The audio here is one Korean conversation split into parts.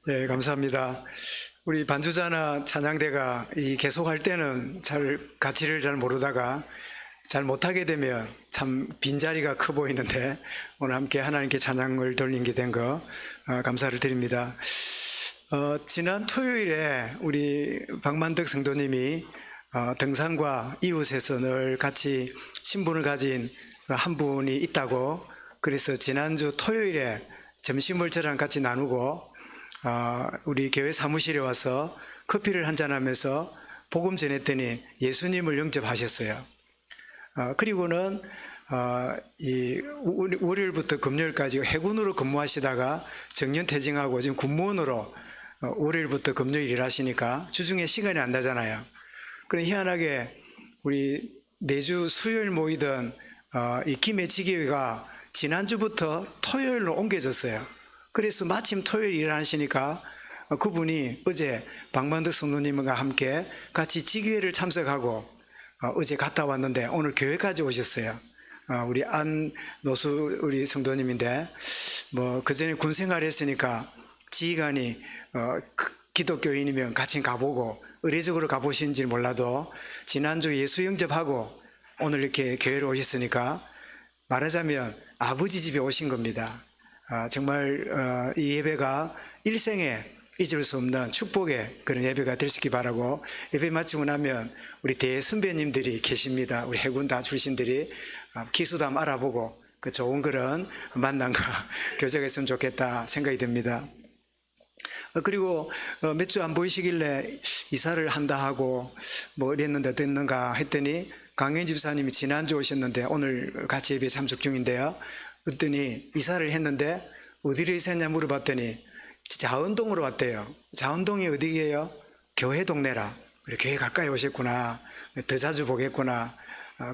네, 감사합니다. 우리 반주자나 찬양대가 계속할 때는 가치를 잘 모르다가 잘 못하게 되면 참 빈자리가 커 보이는데 오늘 함께 하나님께 찬양을 돌리게 된 거 감사를 드립니다. 지난 토요일에 우리 박만덕 성도님이 등산과 이웃에서 늘 같이 친분을 가진 한 분이 있다고, 그래서 지난주 토요일에 점심을 저랑 같이 나누고 우리 교회 사무실에 와서 커피를 한잔하면서 복음 전했더니 예수님을 영접하셨어요. 그리고는 월요일부터 금요일까지 해군으로 근무하시다가 정년퇴직하고 지금 군무원으로 월요일부터 금요일 일하시니까 주중에 시간이 안 나잖아요. 그런데 희한하게 우리 매주 수요일 모이던 이 김해지교회가 지난주부터 토요일로 옮겨졌어요. 그래서 마침 토요일 일하시니까 그분이 어제 박만덕 성도님과 함께 같이 지교회를 참석하고 어제 갔다 왔는데 오늘 교회까지 오셨어요. 우리 안노수 우리 성도님인데 그전에 군 생활했으니까 지휘관이 기독교인이면 같이 가보고 의례적으로 가보신지 몰라도 지난주 예수 영접하고 오늘 이렇게 교회로 오셨으니까 말하자면 아버지 집에 오신 겁니다. 정말 이 예배가 일생에 잊을 수 없는 축복의 그런 예배가 될 수 있기 바라고, 예배 마치고 나면 우리 대선배님들이 계십니다. 우리 해군 다 출신들이 기수담 알아보고 그 좋은 그런 만남과 교제가 있으면 좋겠다 생각이 듭니다. 그리고 몇 주 안 보이시길래 이사를 한다 하고 이랬는데 어땠는가 했더니 강현 집사님이 지난주 오셨는데 오늘 같이 예배 참석 중인데요. 그랬더니 이사를 했는데 어디로 이사했냐 물어봤더니 자원동으로 왔대요. 자원동이 어디예요? 교회 동네라. 교회 가까이 오셨구나. 더 자주 보겠구나.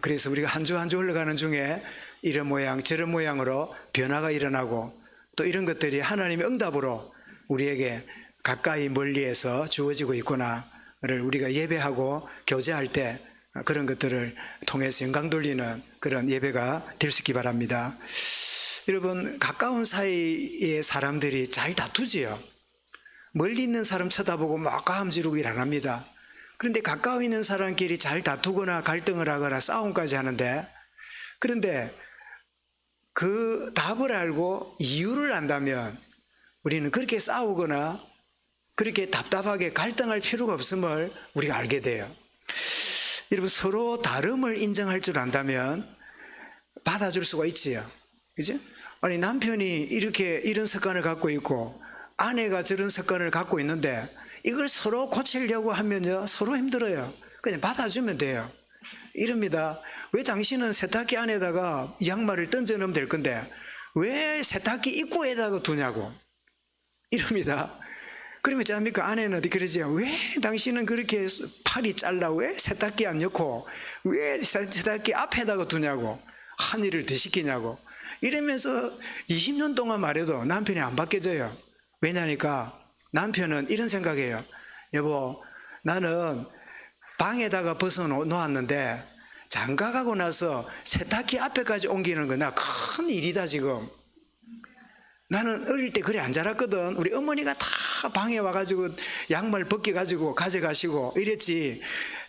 그래서 우리가 한 주 한 주 흘러가는 중에 이런 모양 저런 모양으로 변화가 일어나고 또 이런 것들이 하나님의 응답으로 우리에게 가까이 멀리에서 주어지고 있구나를 우리가 예배하고 교제할 때 그런 것들을 통해서 영광 돌리는 그런 예배가 될 수 있기 바랍니다. 여러분, 가까운 사이의 사람들이 잘 다투지요. 멀리 있는 사람 쳐다보고 까함 지르고 일 안 합니다. 그런데 가까이 있는 사람끼리 잘 다투거나 갈등을 하거나 싸움까지 하는데, 그런데 그 답을 알고 이유를 안다면 우리는 그렇게 싸우거나 그렇게 답답하게 갈등할 필요가 없음을 우리가 알게 돼요. 여러분, 서로 다름을 인정할 줄 안다면 받아줄 수가 있지요. 그죠? 아니, 남편이 이런 습관을 갖고 있고 아내가 저런 습관을 갖고 있는데 이걸 서로 고치려고 하면요, 서로 힘들어요. 그냥 받아주면 돼요. 이럽니다. 왜 당신은 세탁기 안에다가 양말을 던져 넣으면 될 건데 왜 세탁기 입구에다가 두냐고. 이럽니다. 그러면 어쩝니까? 아내는 어디 그러지요? 왜 당신은 그렇게 팔이 잘라? 왜 세탁기 안 넣고 왜 세탁기 앞에다가 두냐고. 한 일을 더 시키냐고. 이러면서 20년 동안 말해도 남편이 안 바뀌어져요. 왜냐니까 남편은 이런 생각이에요. 여보, 나는 방에다가 벗어 놓았는데 장가가고 나서 세탁기 앞에까지 옮기는 거 나 큰 일이다 지금. 나는 어릴 때 그래 안 자랐거든. 우리 어머니가 다 방에 와가지고 양말 벗겨가지고 가져가시고 이랬지.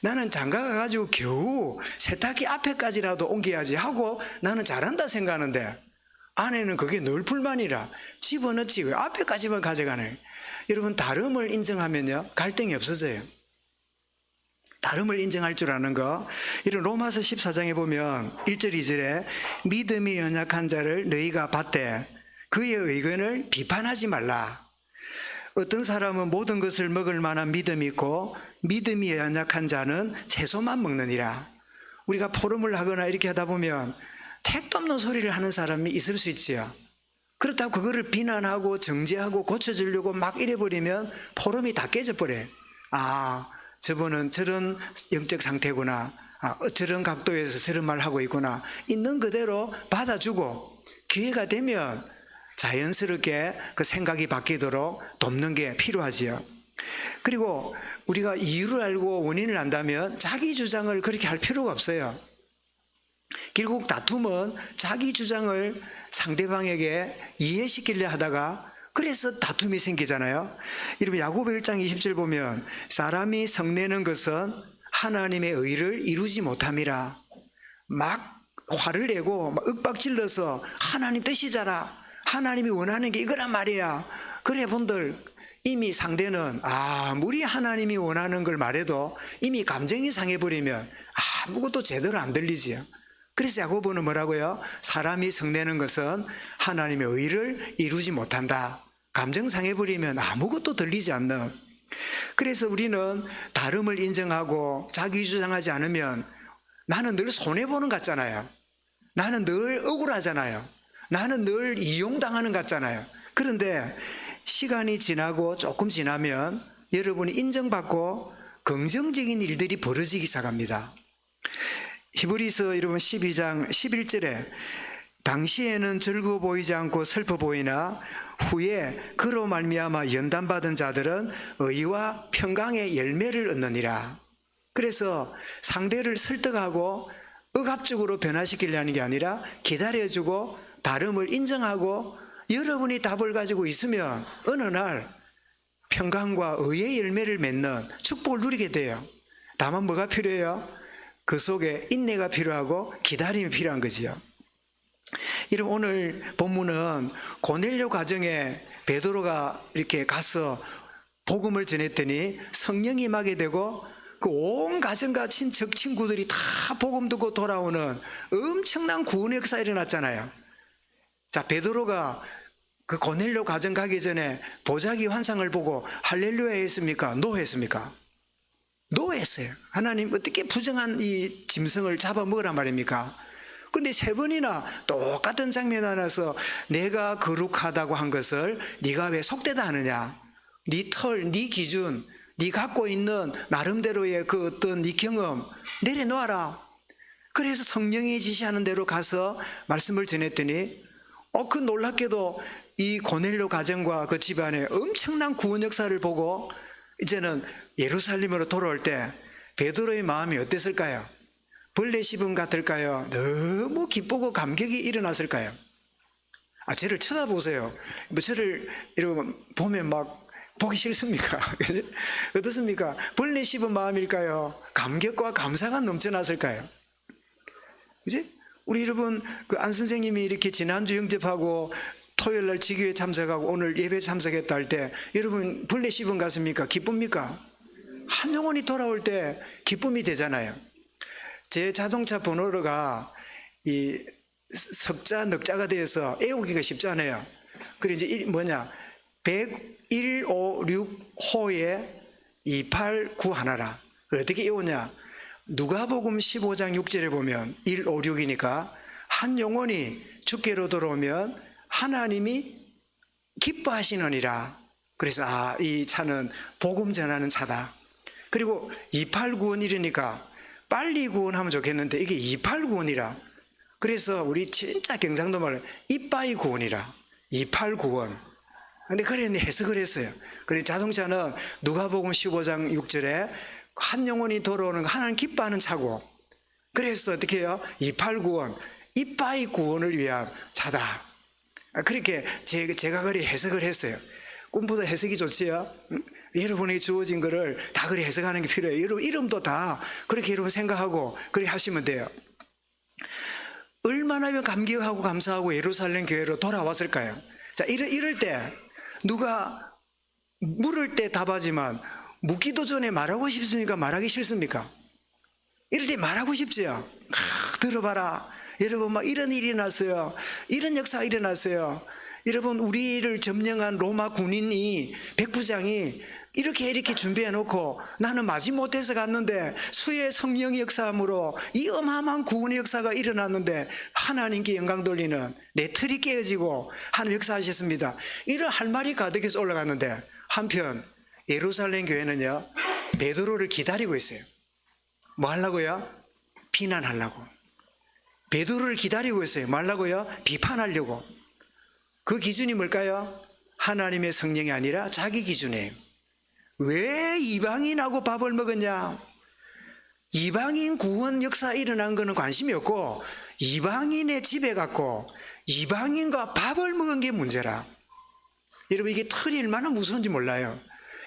나는 장가가가지고 겨우 세탁기 앞에까지라도 옮겨야지 하고 나는 잘한다 생각하는데 아내는 그게 늘 불만이라 집어넣지 왜 앞에까지만 가져가네. 여러분, 다름을 인정하면요 갈등이 없어져요. 다름을 인정할 줄 아는 거. 이런 로마서 14장에 보면 1절 2절에 믿음이 연약한 자를 너희가 받되 그의 의견을 비판하지 말라. 어떤 사람은 모든 것을 먹을 만한 믿음이 있고 믿음이 연약한 자는 채소만 먹느니라. 우리가 포럼을 하거나 이렇게 하다 보면 택도 없는 소리를 하는 사람이 있을 수 있지요. 그렇다고 그거를 비난하고 정죄하고 고쳐주려고 막 이래버리면 포럼이 다 깨져버려요. 저분은 저런 영적 상태구나. 저런 각도에서 저런 말 하고 있구나. 있는 그대로 받아주고 기회가 되면 자연스럽게 그 생각이 바뀌도록 돕는 게 필요하지요. 그리고 우리가 이유를 알고 원인을 안다면 자기 주장을 그렇게 할 필요가 없어요. 결국 다툼은 자기 주장을 상대방에게 이해시키려 하다가 그래서 다툼이 생기잖아요. 여러분 야고보 1장 20절 보면 사람이 성내는 것은 하나님의 의를 이루지 못함이라. 막 화를 내고 막 윽박질러서 하나님 뜻이잖아, 하나님이 원하는 게 이거란 말이야. 그래 본들 이미 상대는 아무리 하나님이 원하는 걸 말해도 이미 감정이 상해버리면 아무것도 제대로 안 들리지요. 그래서 야고보는 뭐라고요? 사람이 성내는 것은 하나님의 의를 이루지 못한다. 감정 상해버리면 아무것도 들리지 않는. 그래서 우리는 다름을 인정하고 자기 주장하지 않으면 나는 늘 손해보는 것 같잖아요. 나는 늘 억울하잖아요. 나는 늘 이용당하는 것 같잖아요. 그런데 시간이 지나고 조금 지나면 여러분이 인정받고 긍정적인 일들이 벌어지기 시작합니다. 히브리서 여러분 12장 11절에 당시에는 즐거워 보이지 않고 슬퍼 보이나 후에 그로 말미암아 연단받은 자들은 의와 평강의 열매를 얻느니라. 그래서 상대를 설득하고 억압적으로 변화시키려는 게 아니라 기다려주고 다름을 인정하고 여러분이 답을 가지고 있으면 어느 날 평강과 의의 열매를 맺는 축복을 누리게 돼요. 다만 뭐가 필요해요? 그 속에 인내가 필요하고 기다림이 필요한 거지요. 여러분 오늘 본문은 고넬료 가정에 베드로가 이렇게 가서 복음을 전했더니 성령이 임하게 되고 그 온 가정과 친척 친구들이 다 복음 듣고 돌아오는 엄청난 구원의 역사가 일어났잖아요. 자, 베드로가 그 고넬료 가정 가기 전에 보자기 환상을 보고 할렐루야 했습니까? 노했습니까? 노했어요. 하나님 어떻게 부정한 이 짐승을 잡아먹으란 말입니까? 근데 3번이나 똑같은 장면이 나와서 내가 거룩하다고 한 것을 네가 왜 속되다 하느냐? 네 털, 네 기준, 네 갖고 있는 나름대로의 그 어떤 네 경험 내려놓아라. 그래서 성령이 지시하는 대로 가서 말씀을 전했더니 그 놀랍게도 이 고넬료 가정과 그 집안에 엄청난 구원 역사를 보고 이제는 예루살렘으로 돌아올 때 베드로의 마음이 어땠을까요? 벌레 씹음 같을까요? 너무 기쁘고 감격이 일어났을까요? 저를 쳐다보세요. 뭐 저를 이러고 보면 막 보기 싫습니까? 어떻습니까? 벌레 씹은 마음일까요? 감격과 감사가 넘쳐났을까요? 그지? 우리 여러분 그 안 선생님이 이렇게 지난주 영접하고 토요일 날 지교회 참석하고 오늘 예배 참석했다 할 때 여러분 벌레 씹은 같습니까? 기쁩니까? 한 영혼이 돌아올 때 기쁨이 되잖아요. 제 자동차 번호가 이 석자 넉자가 되어서 애우기가 쉽잖아요. 그래 이제 10156호에 289 하나라. 어떻게 외우냐? 누가복음 15장 6절에 보면 156이니까 한 영혼이 주께로 돌아오면 하나님이 기뻐하시느니라. 그래서 이 차는 복음 전하는 차다. 그리고 289원 이러니까 빨리 구원하면 좋겠는데 이게 289원이라. 그래서 우리 진짜 경상도 말로 이빠이 구원이라. 289원. 근데 그래 해석을 했어요. 그래 자동차는 누가복음 15장 6절에 한 영혼이 돌아오는 거 하나님 기뻐하는 차고, 그래서 어떻게 해요? 289원 이빠이 구원을 위한 차다. 그렇게 제가 그리 해석을 했어요. 꿈보다 해석이 좋지요. 여러분에게 주어진 거를 다 그리 해석하는 게 필요해요. 여러분 이름도 다 그렇게 여러분 생각하고 그렇게 하시면 돼요. 얼마나 감격하고 감사하고 예루살렘 교회로 돌아왔을까요? 자, 이럴 때 누가 물을 때 답하지만 묻기도 전에 말하고 싶습니까? 말하기 싫습니까? 이럴 때 말하고 싶지요. 들어봐라. 여러분 막 이런 일이 일어났어요. 이런 역사가 일어났어요. 여러분 우리를 점령한 로마 군인이 백부장이 이렇게 준비해 놓고 나는 마지못해서 갔는데 수의 성령의 역사함으로 이 어마어마한 구원의 역사가 일어났는데 하나님께 영광 돌리는 내 틀이 깨어지고 하나님 역사하셨습니다. 이런 할 말이 가득해서 올라갔는데 한편 예루살렘 교회는요 베드로를 기다리고 있어요. 뭐 하려고요? 비난하려고. 베드로를 기다리고 있어요. 뭐 하려고요? 비판하려고. 그 기준이 뭘까요? 하나님의 성령이 아니라 자기 기준이에요. 왜 이방인하고 밥을 먹었냐? 이방인 구원 역사 일어난 거는 관심이 없고 이방인의 집에 갔고 이방인과 밥을 먹은 게 문제라. 여러분, 이게 털이 얼마나 무서운지 몰라요.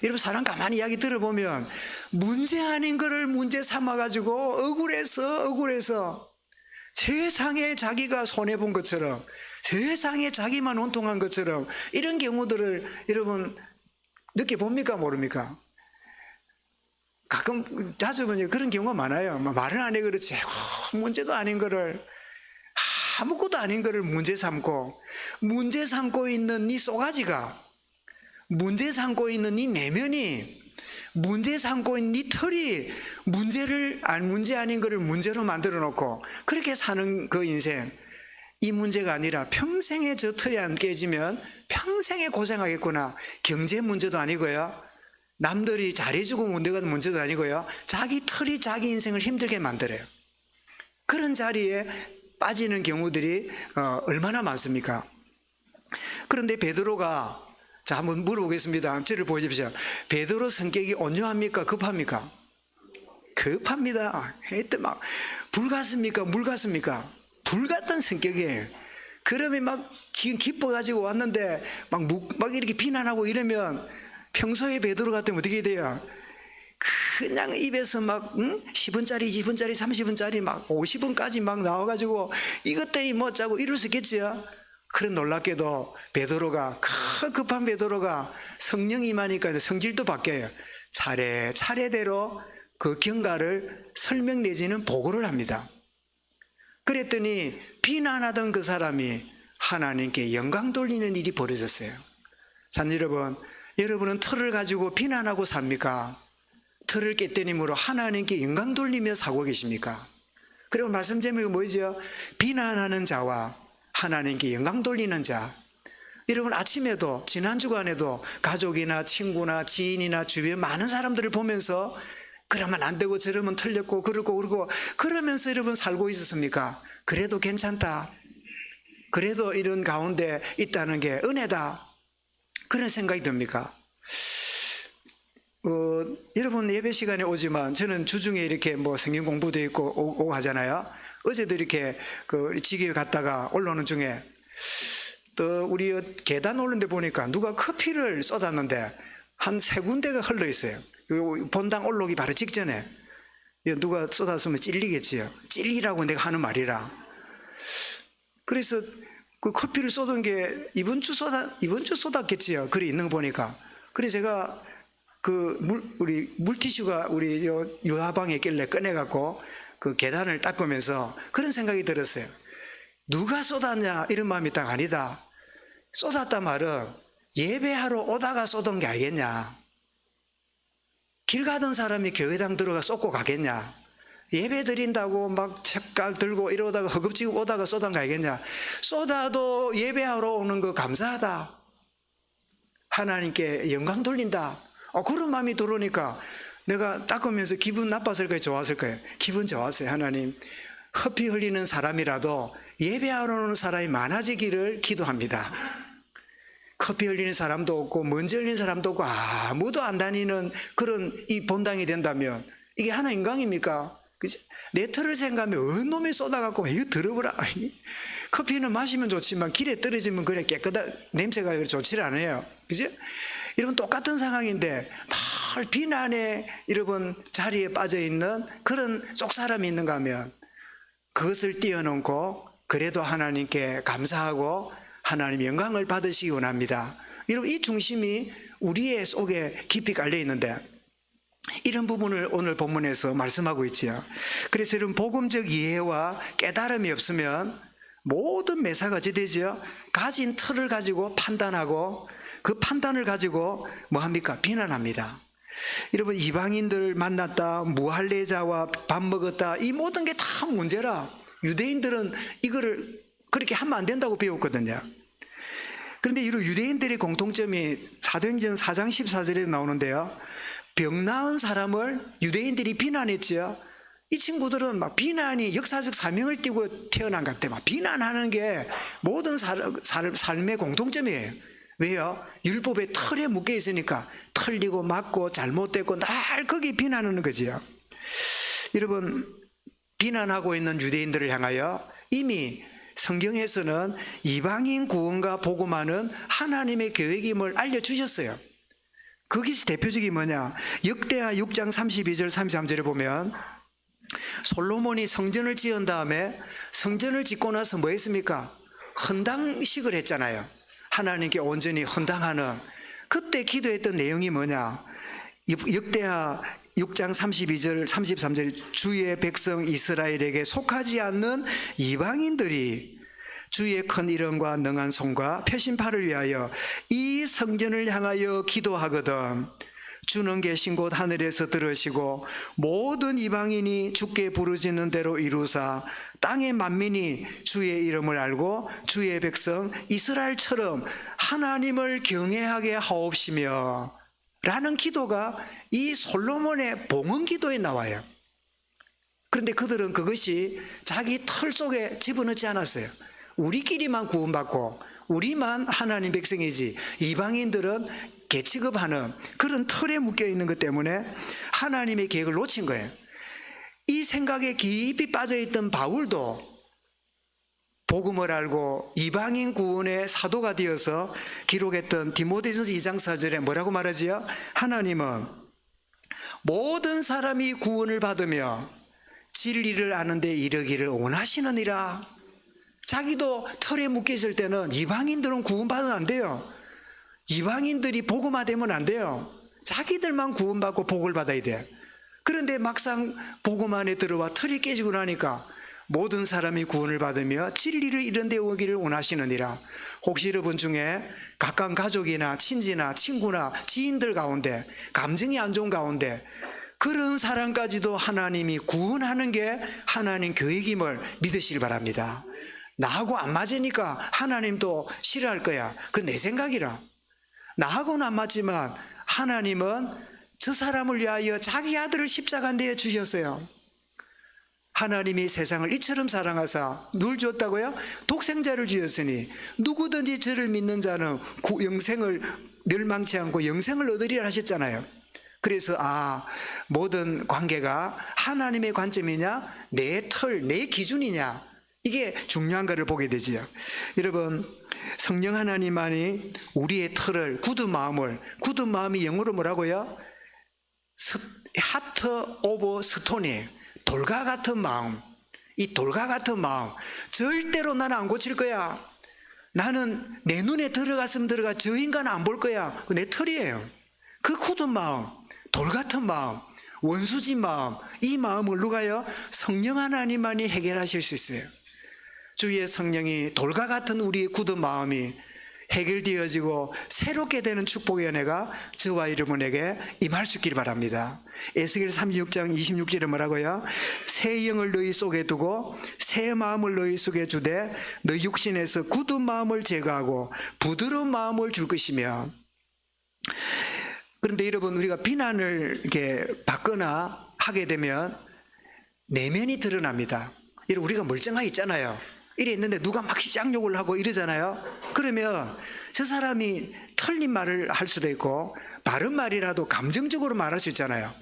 여러분, 사람 가만히 이야기 들어보면 문제 아닌 거를 문제 삼아가지고 억울해서 세상에 자기가 손해본 것처럼, 세상에 자기만 원통한 것처럼, 이런 경우들을 여러분 느껴봅니까 모릅니까? 가끔 자주 보면 그런 경우가 많아요. 말은 안 해 그렇지, 문제도 아닌 거를, 아무것도 아닌 거를 문제 삼고, 문제 삼고 있는 이 쏘가지가, 문제 삼고 있는 이 내면이, 문제 삼고 있는 이 털이 문제 아닌 거를 문제로 만들어 놓고 그렇게 사는 그 인생, 이 문제가 아니라 평생에 저 털이 안 깨지면 평생에 고생하겠구나. 경제 문제도 아니고요, 남들이 잘해주고 문제도 아니고요, 자기 털이 자기 인생을 힘들게 만들어요. 그런 자리에 빠지는 경우들이 얼마나 많습니까? 그런데 베드로가, 자, 한번 물어보겠습니다. 저를 보십시오. 베드로 성격이 온유합니까? 급합니까? 급합니다. 하여튼 막 불 같습니까? 물 같습니까? 불 같은 성격이에요. 그러면 막 지금 기뻐가지고 왔는데 막 이렇게 비난하고 이러면, 평소에 베드로 같으면 어떻게 돼요? 그냥 입에서 막 10원짜리, 20원짜리, 30원짜리 막 50원까지 막 나와가지고 이것들이 뭐 짜고 이럴 수 있겠지요. 그런 놀랍게도 베드로가, 급한 베드로가 성령이 임하니까 성질도 바뀌어요. 차례대로 그 경과를 설명 내지는 보고를 합니다. 그랬더니 비난하던 그 사람이 하나님께 영광 돌리는 일이 벌어졌어요. 산 여러분, 여러분은 털을 가지고 비난하고 삽니까? 털을 깨뜨림으로 하나님께 영광 돌리며 살고 계십니까? 그리고 말씀 제목이 뭐죠? 비난하는 자와 하나님께 영광 돌리는 자. 여러분, 아침에도, 지난 주간에도 가족이나 친구나 지인이나 주변 많은 사람들을 보면서 그러면 안 되고 저러면 틀렸고 그러고 그러면서 여러분 살고 있었습니까? 그래도 괜찮다, 그래도 이런 가운데 있다는 게 은혜다, 그런 생각이 듭니까? 여러분 예배 시간에 오지만 저는 주중에 이렇게 뭐 성경 공부도 있고 오고 하잖아요. 어제도 이렇게 그 지교에 갔다가 올라오는 중에 또 우리 계단 오르는 데 보니까 누가 커피를 쏟았는데 한 3군데가 흘러 있어요. 본당 올라오기 바로 직전에. 누가 쏟았으면 찔리겠지요. 찔리라고 내가 하는 말이라. 그래서 그 커피를 쏟은 게 이번 주 쏟았겠지요. 글이 있는 거 보니까. 그래서 제가 우리 물티슈가 우리 유화방에 있길래 꺼내갖고 그 계단을 닦으면서 그런 생각이 들었어요. 누가 쏟았냐 이런 마음이 딱 아니다. 쏟았단 말은 예배하러 오다가 쏟은 게 아니겠냐. 길 가던 사람이 교회당 들어가 쏟고 가겠냐. 예배 드린다고 막 책각 들고 이러다가 허겁지겁 오다가 쏟은 거 아니겠냐. 쏟아도 예배하러 오는 거 감사하다, 하나님께 영광 돌린다, 그런 마음이 들어오니까 내가 닦으면서 기분 나빴을까요? 좋았을까요? 기분 좋았어요. 하나님, 커피 흘리는 사람이라도 예배하러 오는 사람이 많아지기를 기도합니다. 커피 흘리는 사람도 없고 먼지 흘리는 사람도 없고 아무도 안 다니는 그런 이 본당이 된다면 이게 하나 인강입니까? 그치? 내 털을 생각하면 어느 놈이 쏟아갖고 이거 들어보라. 커피는 마시면 좋지만 길에 떨어지면 그래 냄새가 좋지 않아요. 그죠? 여러분, 똑같은 상황인데 늘 비난에 여러분 자리에 빠져있는 그런 쏙사람이 있는가 하면 그것을 띄워놓고 그래도 하나님께 감사하고 하나님 영광을 받으시기 원합니다. 여러분, 이 중심이 우리의 속에 깊이 깔려 있는데 이런 부분을 오늘 본문에서 말씀하고 있지요. 그래서 여러분, 복음적 이해와 깨달음이 없으면 모든 매사가 지되죠. 가진 틀을 가지고 판단하고 그 판단을 가지고 뭐 합니까? 비난합니다. 여러분, 이방인들 만났다, 무할례자와 밥 먹었다, 이 모든 게 다 문제라. 유대인들은 이거를 그렇게 하면 안 된다고 배웠거든요. 그런데 이런 유대인들의 공통점이 사도행전 4장 14절에 나오는데요. 병 나은 사람을 유대인들이 비난했죠. 이 친구들은 막 비난이 역사적 사명을 띠고 태어난 것 같아. 막 비난하는 게 모든 삶의 공통점이에요. 왜요? 율법의 틀에 묶여 있으니까 틀리고 맞고 잘못됐고 날 거기 비난하는 거지요. 여러분, 비난하고 있는 유대인들을 향하여 이미 성경에서는 이방인 구원과 복음화는 하나님의 계획임을 알려주셨어요. 거기서 대표적인 뭐냐, 역대하 6장 32절 33절에 보면 솔로몬이 성전을 지은 다음에 성전을 짓고 나서 뭐 했습니까? 헌당식을 했잖아요. 하나님께 온전히 헌당하는. 그때 기도했던 내용이 뭐냐, 역대하 6장 32절 33절 주의 백성 이스라엘에게 속하지 않는 이방인들이 주의 큰 이름과 능한 손과 표심팔을 위하여 이 성전을 향하여 기도하거든 주는 계신 곳 하늘에서 들으시고 모든 이방인이 주께 부르짖는 대로 이루사 땅의 만민이 주의 이름을 알고 주의 백성 이스라엘처럼 하나님을 경외하게 하옵시며 라는 기도가 이 솔로몬의 봉헌 기도에 나와요. 그런데 그들은 그것이 자기 털 속에 집어넣지 않았어요. 우리끼리만 구원받고 우리만 하나님 백성이지 이방인들은 개취급하는 그런 틀에 묶여있는 것 때문에 하나님의 계획을 놓친 거예요. 이 생각에 깊이 빠져있던 바울도 복음을 알고 이방인 구원의 사도가 되어서 기록했던 디모데전서 2장 4절에 뭐라고 말하지요? 하나님은 모든 사람이 구원을 받으며 진리를 아는 데 이르기를 원하시느니라. 자기도 털에 묶여있을 때는 이방인들은 구원받으면 안 돼요. 이방인들이 복음화되면 안 돼요. 자기들만 구원받고 복을 받아야 돼. 그런데 막상 복음 안에 들어와 털이 깨지고 나니까 모든 사람이 구원을 받으며 진리를 이런 데 오기를 원하시느니라. 혹시 여러분 중에 가까운 가족이나 친지나 친구나 지인들 가운데 감정이 안 좋은 가운데 그런 사람까지도 하나님이 구원하는 게 하나님 계획임을 믿으시길 바랍니다. 나하고 안 맞으니까 하나님도 싫어할 거야. 그건 내 생각이라. 나하고는 안 맞지만 하나님은 저 사람을 위하여 자기 아들을 십자가에 내어 주셨어요. 하나님이 세상을 이처럼 사랑하사 누굴 주었다고요? 독생자를 주셨으니 누구든지 저를 믿는 자는 영생을 멸망치 않고 영생을 얻으리라 하셨잖아요. 그래서 모든 관계가 하나님의 관점이냐 내 털, 내 기준이냐 이게 중요한 것을 보게 되지요. 여러분 성령 하나님만이 우리의 털을 굳은 마음이 영어로 뭐라고요? 하트 오브 스톤이에요. 돌과 같은 마음. 이 돌과 같은 마음 절대로 나는 안 고칠 거야. 나는 내 눈에 들어갔으면 들어가 저 인간 안 볼 거야. 내 털이에요. 그 굳은 마음, 돌 같은 마음, 원수진 마음, 이 마음을 누가요? 성령 하나님만이 해결하실 수 있어요. 주의 성령이 돌과 같은 우리의 굳은 마음이 해결되어지고 새롭게 되는 축복의 은혜가 저와 여러분에게 임할 수 있기를 바랍니다. 에스겔 36장 26절에 뭐라고요? 새 영을 너희 속에 두고 새 마음을 너희 속에 주되 너희 육신에서 굳은 마음을 제거하고 부드러운 마음을 줄 것이며. 그런데 여러분 우리가 비난을 이렇게 받거나 하게 되면 내면이 드러납니다. 여러분 우리가 멀쩡하게 있잖아요. 이래 있는데 누가 막 쌍욕을 하고 이러잖아요. 그러면 저 사람이 틀린 말을 할 수도 있고 바른 말이라도 감정적으로 말할 수 있잖아요.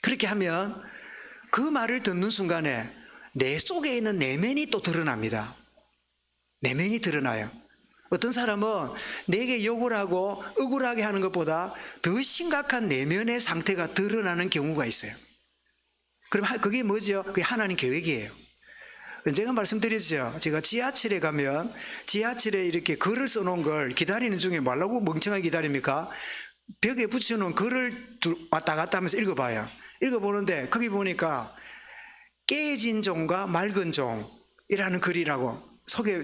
그렇게 하면 그 말을 듣는 순간에 내 속에 있는 내면이 또 드러납니다. 내면이 드러나요. 어떤 사람은 내게 욕을 하고 억울하게 하는 것보다 더 심각한 내면의 상태가 드러나는 경우가 있어요. 그럼 그게 뭐죠? 그게 하나님 계획이에요. 제가 말씀드렸죠. 제가 지하철에 가면 지하철에 이렇게 글을 써놓은 걸 기다리는 중에 뭐라고 멍청하게 기다립니까? 벽에 붙여놓은 글을 왔다 갔다 하면서 읽어봐요. 읽어보는데 거기 보니까 깨진 종과 맑은 종이라는 글이라고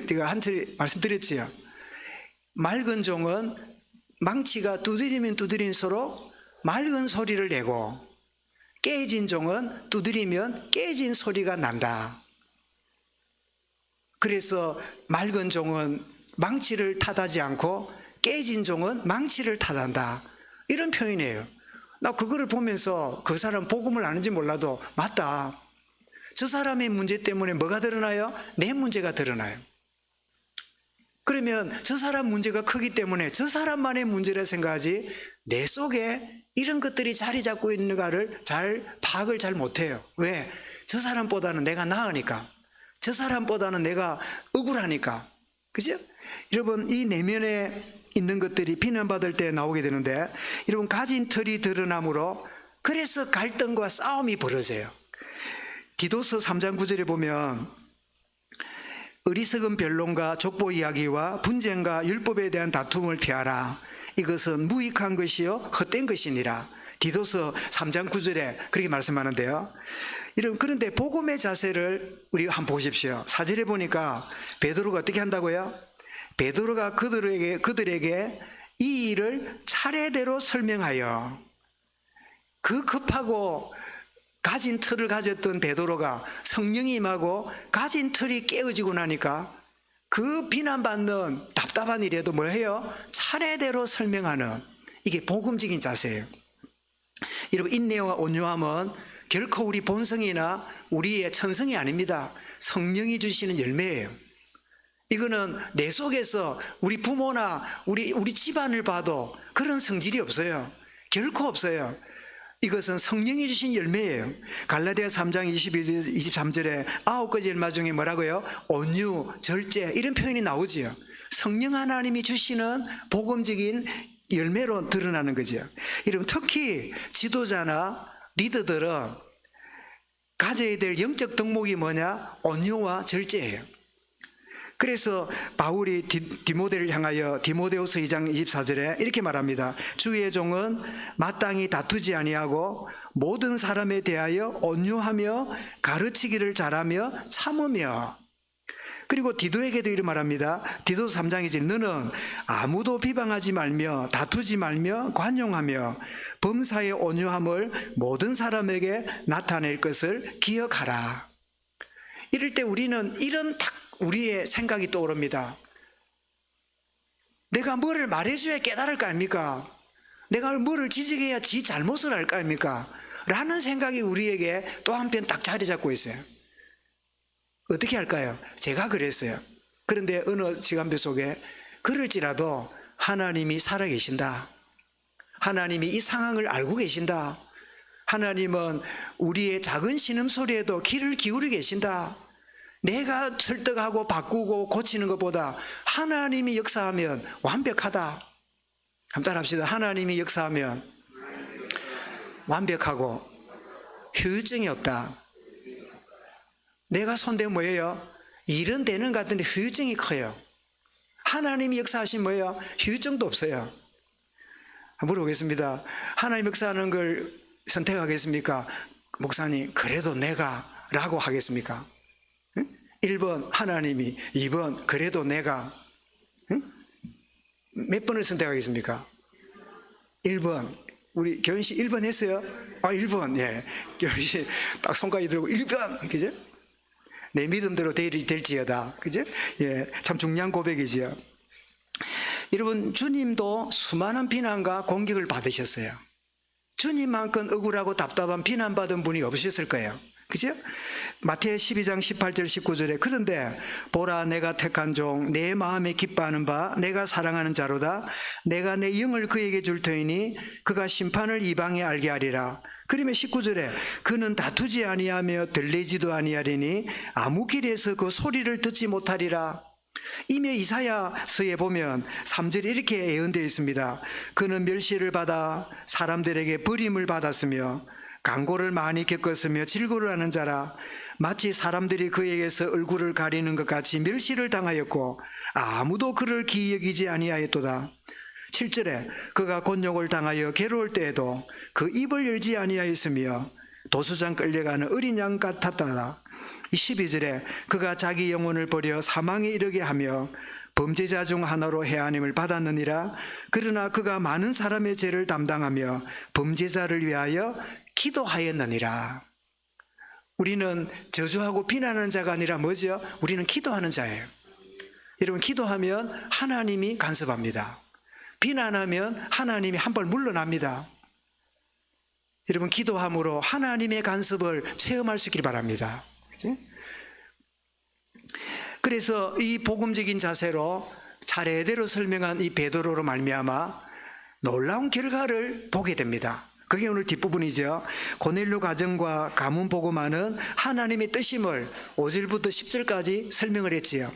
제가 한철 말씀드렸지요. 맑은 종은 망치가 두드리면 두드릴수록 맑은 소리를 내고 깨진 종은 두드리면 깨진 소리가 난다. 그래서 맑은 종은 망치를 탓하지 않고 깨진 종은 망치를 탓한다. 이런 표현이에요. 나 그거를 보면서 그 사람 복음을 아는지 몰라도 맞다. 저 사람의 문제 때문에 뭐가 드러나요? 내 문제가 드러나요. 그러면 저 사람 문제가 크기 때문에 저 사람만의 문제라 생각하지 내 속에 이런 것들이 자리 잡고 있는가를 파악을 잘 못해요. 왜? 저 사람보다는 내가 나으니까. 저 사람보다는 내가 억울하니까. 그죠? 여러분, 이 내면에 있는 것들이 비난받을 때 나오게 되는데, 여러분, 가진 털이 드러나므로 그래서 갈등과 싸움이 벌어져요. 디도서 3장 9절에 보면 어리석은 변론과 족보 이야기와 분쟁과 율법에 대한 다툼을 피하라. 이것은 무익한 것이요 헛된 것이니라. 디도서 3장 9절에 그렇게 말씀하는데요. 그런데 복음의 자세를 우리가 한번 보십시오. 4절에 보니까 베드로가 어떻게 한다고요? 베드로가 그들에게 이 일을 차례대로 설명하여, 그 급하고 가진 틀을 가졌던 베드로가 성령이 임하고 가진 틀이 깨어지고 나니까 그 비난받는 답답한 일에도 뭐 해요? 차례대로 설명하는, 이게 복음적인 자세예요. 여러분, 인내와 온유함은 결코 우리 본성이나 우리의 천성이 아닙니다. 성령이 주시는 열매예요. 이거는 내 속에서 우리 부모나 우리 집안을 봐도 그런 성질이 없어요. 결코 없어요. 이것은 성령이 주신 열매예요. 갈라디아 3장 22절, 23절에 9가지 열매 중에 뭐라고요? 온유, 절제, 이런 표현이 나오지요. 성령 하나님이 주시는 복음적인 열매로 드러나는 거죠. 여러분, 특히 지도자나 리더들은 가져야 될 영적 덕목이 뭐냐? 온유와 절제예요. 그래서 바울이 디모데를 향하여 디모데후서 2장 24절에 이렇게 말합니다. 주의 종은 마땅히 다투지 아니하고 모든 사람에 대하여 온유하며 가르치기를 잘하며 참으며. 그리고 디도에게도 이렇게 말합니다. 디도서 3장이지. 너는 아무도 비방하지 말며 다투지 말며 관용하며 범사의 온유함을 모든 사람에게 나타낼 것을 기억하라. 이럴 때 우리는 이런 딱 우리의 생각이 떠오릅니다. 내가 뭐를 말해줘야 깨달을 거 아닙니까? 내가 뭐를 지적해야 지 잘못을 할 거 아닙니까? 라는 생각이 우리에게 또 한편 딱 자리 잡고 있어요. 어떻게 할까요? 제가 그랬어요. 그런데 어느 시간표 속에 그럴지라도 하나님이 살아계신다. 하나님이 이 상황을 알고 계신다. 하나님은 우리의 작은 신음소리에도 귀를 기울이고 계신다. 내가 설득하고 바꾸고 고치는 것보다 하나님이 역사하면 완벽하다. 한번 따라합시다. 하나님이 역사하면 완벽하고 효율성이 없다. 내가 손대면 뭐예요? 일은 되는 것 같은데 효율성이 커요. 하나님이 역사하시면 뭐예요? 효율성도 없어요. 물어보겠습니다. 하나님 역사하는 걸 선택하겠습니까? 목사님, 그래도 내가 라고 하겠습니까? 1번 하나님이, 2번 그래도 내가. 몇 번을 선택하겠습니까? 1번. 우리 교인씨 1번 했어요? 1번. 예. 교인씨 딱 손까지 들고 1번. 그죠? 내 믿음대로 될지어다. 그죠? 예. 참 중요한 고백이지요. 여러분, 주님도 수많은 비난과 공격을 받으셨어요. 주님만큼 억울하고 답답한 비난받은 분이 없으셨을 거예요. 그죠? 마태의 12장 18절 19절에 그런데 보라, 내가 택한 종 내 마음에 기뻐하는 바 내가 사랑하는 자로다. 내가 내 영을 그에게 줄 터이니 그가 심판을 이방에 알게 하리라. 그러면 19절에 그는 다투지 아니하며 들리지도 아니하리니 아무 길에서 그 소리를 듣지 못하리라. 이미 이사야서에 보면 3절에 이렇게 예언되어 있습니다. 그는 멸시를 받아 사람들에게 버림을 받았으며 강고를 많이 겪었으며 질고를 하는 자라. 마치 사람들이 그에게서 얼굴을 가리는 것 같이 멸시를 당하였고 아무도 그를 기여기지 아니하였도다. 7절에 그가 곤욕을 당하여 괴로울 때에도 그 입을 열지 아니하였으며 도수장 끌려가는 어린 양 같았다. 12절에 그가 자기 영혼을 버려 사망에 이르게 하며 범죄자 중 하나로 해하님을 받았느니라. 그러나 그가 많은 사람의 죄를 담당하며 범죄자를 위하여 기도하였느니라. 우리는 저주하고 비난하는 자가 아니라 뭐죠? 우리는 기도하는 자예요. 여러분, 기도하면 하나님이 간섭합니다. 비난하면 하나님이 한 발 물러납니다. 여러분, 기도함으로 하나님의 간섭을 체험할 수 있기를 바랍니다. 그치? 그래서 이 복음적인 자세로 차례대로 설명한 이 베드로로 말미암아 놀라운 결과를 보게 됩니다. 그게 오늘 뒷부분이죠. 고넬료 가정과 가문 복음하는 하나님의 뜻임을 5절부터 10절까지 설명을 했지요.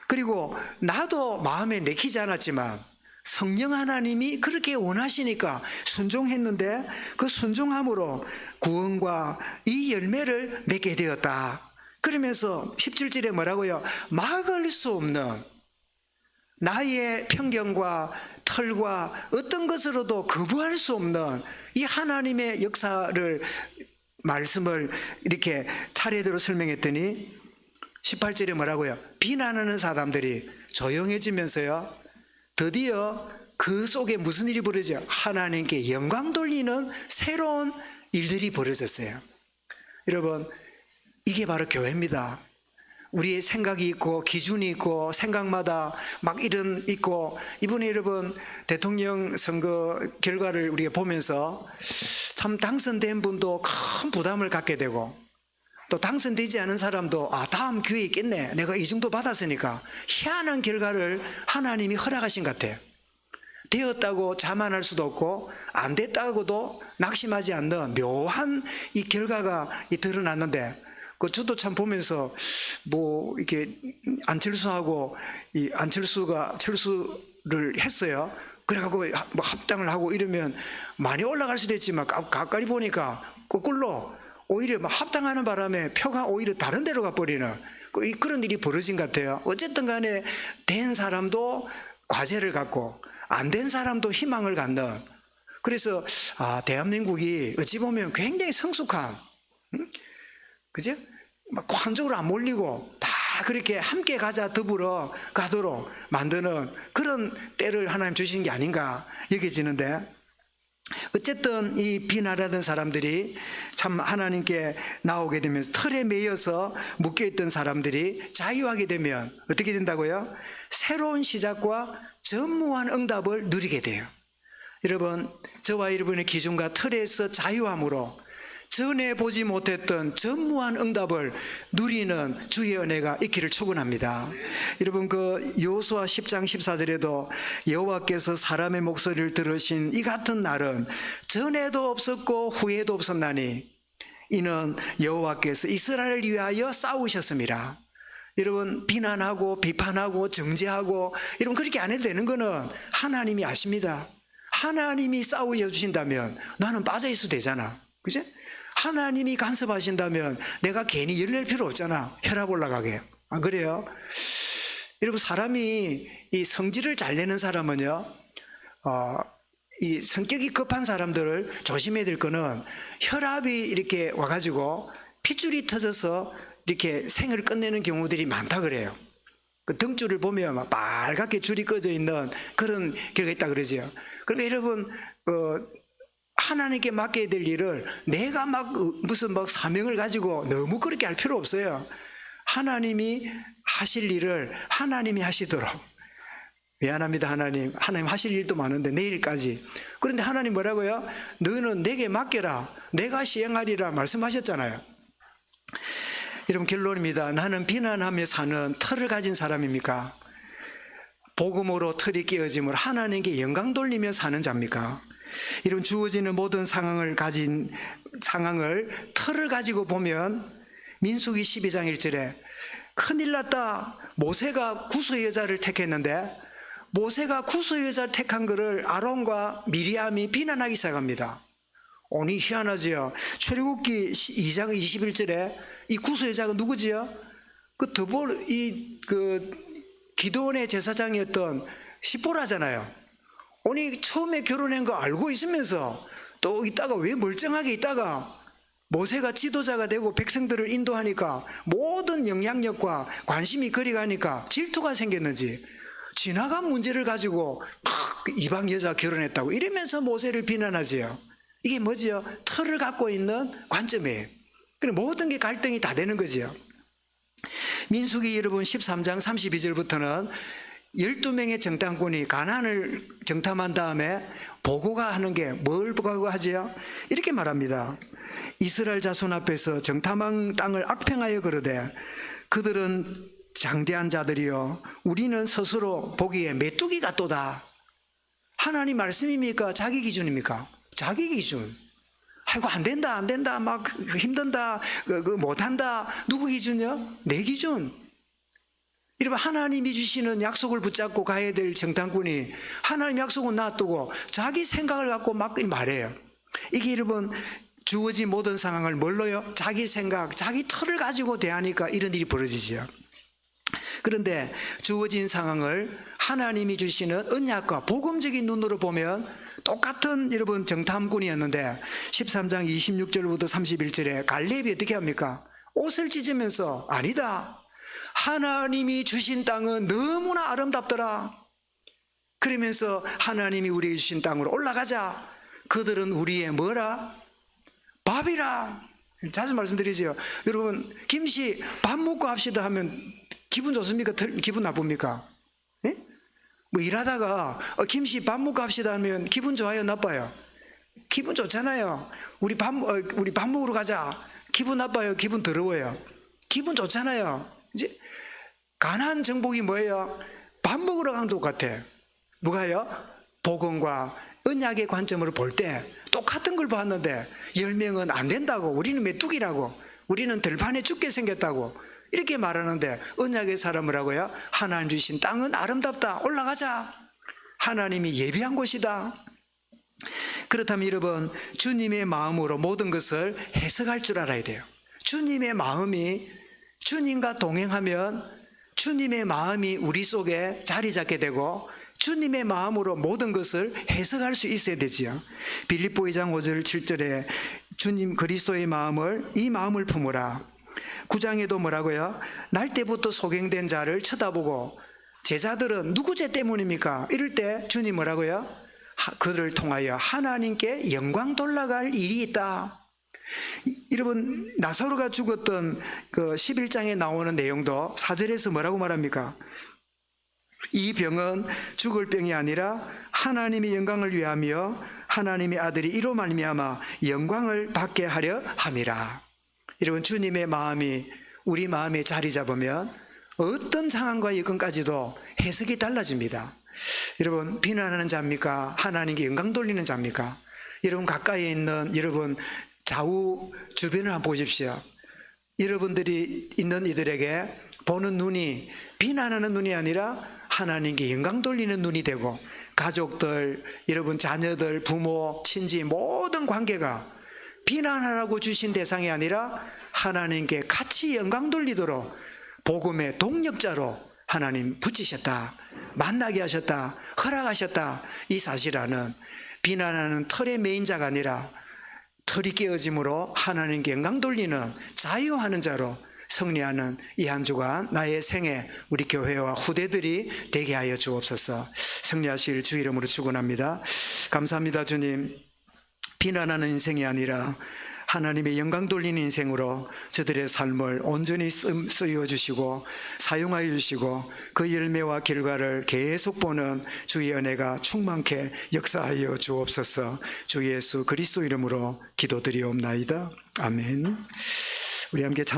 그리고 나도 마음에 내키지 않았지만 성령 하나님이 그렇게 원하시니까 순종했는데 그 순종함으로 구원과 이 열매를 맺게 되었다. 그러면서 17절에 뭐라고요? 막을 수 없는 나의 편견과 털과 어떤 것으로도 거부할 수 없는 이 하나님의 역사를 말씀을 이렇게 차례대로 설명했더니 18절에 뭐라고요? 비난하는 사람들이 조용해지면서요, 드디어 그 속에 무슨 일이 벌어져요? 하나님께 영광 돌리는 새로운 일들이 벌어졌어요. 여러분, 이게 바로 교회입니다. 우리의 생각이 있고 기준이 있고 생각마다 막 이런 있고, 이번에 여러분 대통령 선거 결과를 우리가 보면서 참 당선된 분도 큰 부담을 갖게 되고, 또 당선되지 않은 사람도 다음 기회에 있겠네, 내가 이 정도 받았으니까. 희한한 결과를 하나님이 허락하신 것 같아요. 되었다고 자만할 수도 없고 안 됐다고도 낙심하지 않는 묘한 이 결과가 드러났는데, 저도 참 보면서 뭐 이렇게 안철수하고 이 안철수가 철수를 했어요. 그래갖고 뭐 합당을 하고 이러면 많이 올라갈 수도 있지만 가까이 보니까 거꾸로 오히려 막 합당하는 바람에 표가 오히려 다른 데로 가버리는 그런 일이 벌어진 것 같아요. 어쨌든 간에 된 사람도 과제를 갖고 안 된 사람도 희망을 갖는, 그래서 대한민국이 어찌 보면 굉장히 성숙한, 그죠? 막 한쪽으로 안 몰리고 다 그렇게 함께 가자, 더불어 가도록 만드는 그런 때를 하나님 주신 게 아닌가 여겨지는데, 어쨌든 이 비난하던 사람들이 참 하나님께 나오게 되면서 틀에 매여서 묶여있던 사람들이 자유하게 되면 어떻게 된다고요? 새로운 시작과 전무한 응답을 누리게 돼요. 여러분, 저와 여러분의 기준과 틀에서 자유함으로 전에 보지 못했던 전무한 응답을 누리는 주의 은혜가 있기를 축원합니다. 여러분, 그 여호수아 10장 14절에도 여호와께서 사람의 목소리를 들으신 이 같은 날은 전에도 없었고 후에도 없었나니 이는 여호와께서 이스라엘을 위하여 싸우셨습니다. 여러분, 비난하고 비판하고 정죄하고 여러분 그렇게 안 해도 되는 거는 하나님이 아십니다. 하나님이 싸우어 주신다면 나는 빠져 있어도 되잖아, 그죠? 하나님이 간섭하신다면 내가 괜히 열낼 필요 없잖아, 혈압 올라가게. 안 그래요? 여러분, 사람이 이 성질을 잘 내는 사람은요, 이 성격이 급한 사람들을 조심해야 될 거는 혈압이 이렇게 와가지고 핏줄이 터져서 이렇게 생을 끝내는 경우들이 많다 그래요. 그 등줄을 보면 막 빨갛게 줄이 꺼져 있는 그런 경우가 있다 그러죠. 그러니까 여러분, 하나님께 맡겨야 될 일을 내가 막 무슨 막 사명을 가지고 너무 그렇게 할 필요 없어요. 하나님이 하실 일을 하나님이 하시도록. 미안합니다, 하나님 하실 일도 많은데 내일까지. 그런데 하나님 뭐라고요? 너는 내게 맡겨라, 내가 시행하리라 말씀하셨잖아요. 여러분, 결론입니다. 나는 비난하며 사는 털을 가진 사람입니까? 복음으로 털이 끼어짐을 하나님께 영광 돌리며 사는 자입니까? 이런 주어지는 모든 상황을 털을 가지고 보면 민수기 12장 1절에 큰일 났다, 모세가 구수의 여자를 택했는데 모세가 구수의 여자를 택한 것을 아론과 미리암이 비난하기 시작합니다. 아니, 희한하지요. 출애굽기 2장 21절에 이 구수의 여자가 누구지요? 기드온의 제사장이었던 시보라잖아요. 아니, 처음에 결혼한 거 알고 있으면서 또 있다가 왜 멀쩡하게 있다가 모세가 지도자가 되고 백성들을 인도하니까 모든 영향력과 관심이 거리 가니까 질투가 생겼는지 지나간 문제를 가지고 이방 여자 결혼했다고 이러면서 모세를 비난하지요. 이게 뭐지요? 털을 갖고 있는 관점이에요. 그럼 모든 게 갈등이 다 되는 거지요. 민수기 여러분 13장 32절부터는 12명의 정탐꾼이 가나안을 정탐한 다음에 보고가 하는 게 뭘 보고하지요? 이렇게 말합니다. 이스라엘 자손 앞에서 정탐한 땅을 악평하여 그러되 그들은 장대한 자들이요 우리는 스스로 보기에 메뚜기 같도다. 하나님 말씀입니까? 자기 기준입니까? 자기 기준. 아이고 안 된다 막 힘든다 못한다. 누구 기준이요? 내 기준. 여러분 하나님이 주시는 약속을 붙잡고 가야 될 정탐꾼이 하나님 약속은 놔두고 자기 생각을 갖고 막 말해요. 이게 여러분 주어진 모든 상황을 뭘로요? 자기 생각, 자기 틀을 가지고 대하니까 이런 일이 벌어지죠. 그런데 주어진 상황을 하나님이 주시는 언약과 복음적인 눈으로 보면 똑같은 여러분 정탐꾼이었는데 13장 26절부터 31절에 갈렙이 어떻게 합니까? 옷을 찢으면서 아니다. 하나님이 주신 땅은 너무나 아름답더라. 그러면서 하나님이 우리에게 주신 땅으로 올라가자. 그들은 우리의 뭐라? 밥이라. 자주 말씀드리죠. 여러분 김씨 밥 먹고 합시다 하면 기분 좋습니까? 기분 나쁩니까? 예? 뭐 일하다가 김씨 밥 먹고 합시다 하면 기분 좋아요? 나빠요? 기분 좋잖아요. 우리 밥 먹으러 가자. 기분 나빠요? 기분 더러워요? 기분 좋잖아요. 이제 가나안 정복이 뭐예요? 밥 먹으러 간 것 같아. 뭐가요? 복음과 언약의 관점으로 볼 때 똑같은 걸 봤는데 10명은 안 된다고, 우리는 메뚜기라고, 우리는 들판에 죽게 생겼다고 이렇게 말하는데 언약의 사람을 하고요, 하나님 주신 땅은 아름답다, 올라가자, 하나님이 예비한 곳이다. 그렇다면 여러분 주님의 마음으로 모든 것을 해석할 줄 알아야 돼요. 주님의 마음이, 주님과 동행하면 주님의 마음이 우리 속에 자리 잡게 되고 주님의 마음으로 모든 것을 해석할 수 있어야 되지요. 빌립보 2장 5절 7절에 주님 그리스도의 마음을, 이 마음을 품으라. 9장에도 뭐라고요? 날 때부터 소경된 자를 쳐다보고 제자들은 누구 죄 때문입니까? 이럴 때 주님 뭐라고요? 그들을 통하여 하나님께 영광 돌아갈 일이 있다. 여러분 나사로가 죽었던 그 11장에 나오는 내용도 4절에서 뭐라고 말합니까? 이 병은 죽을 병이 아니라 하나님의 영광을 위하며 하나님의 아들이 이로 말미암아 영광을 받게 하려 함이라. 여러분 주님의 마음이 우리 마음에 자리 잡으면 어떤 상황과 여건까지도 해석이 달라집니다. 여러분 비난하는 자입니까? 하나님께 영광 돌리는 자입니까? 여러분 가까이에 있는 여러분 좌우 주변을 한번 보십시오. 여러분들이 있는 이들에게 보는 눈이 비난하는 눈이 아니라 하나님께 영광 돌리는 눈이 되고, 가족들, 여러분 자녀들, 부모, 친지 모든 관계가 비난하라고 주신 대상이 아니라 하나님께 같이 영광 돌리도록 복음의 동력자로 하나님 붙이셨다, 만나게 하셨다, 허락하셨다. 이 사실은 비난하는 틀의 메인자가 아니라 틀이 깨어짐으로 하나님께 영광 돌리는 자유하는 자로 승리하는 이 한 주간 나의 생애 우리 교회와 후대들이 되게 하여 주옵소서. 승리하실 주 이름으로 축원합니다. 감사합니다. 주님, 비난하는 인생이 아니라 하나님의 영광 돌리는 인생으로 저들의 삶을 온전히 쓰여 주시고 사용하여 주시고 그 열매와 결과를 계속 보는 주의 은혜가 충만케 역사하여 주옵소서. 주 예수 그리스도 이름으로 기도드리옵나이다. 아멘. 우리 함께 찬송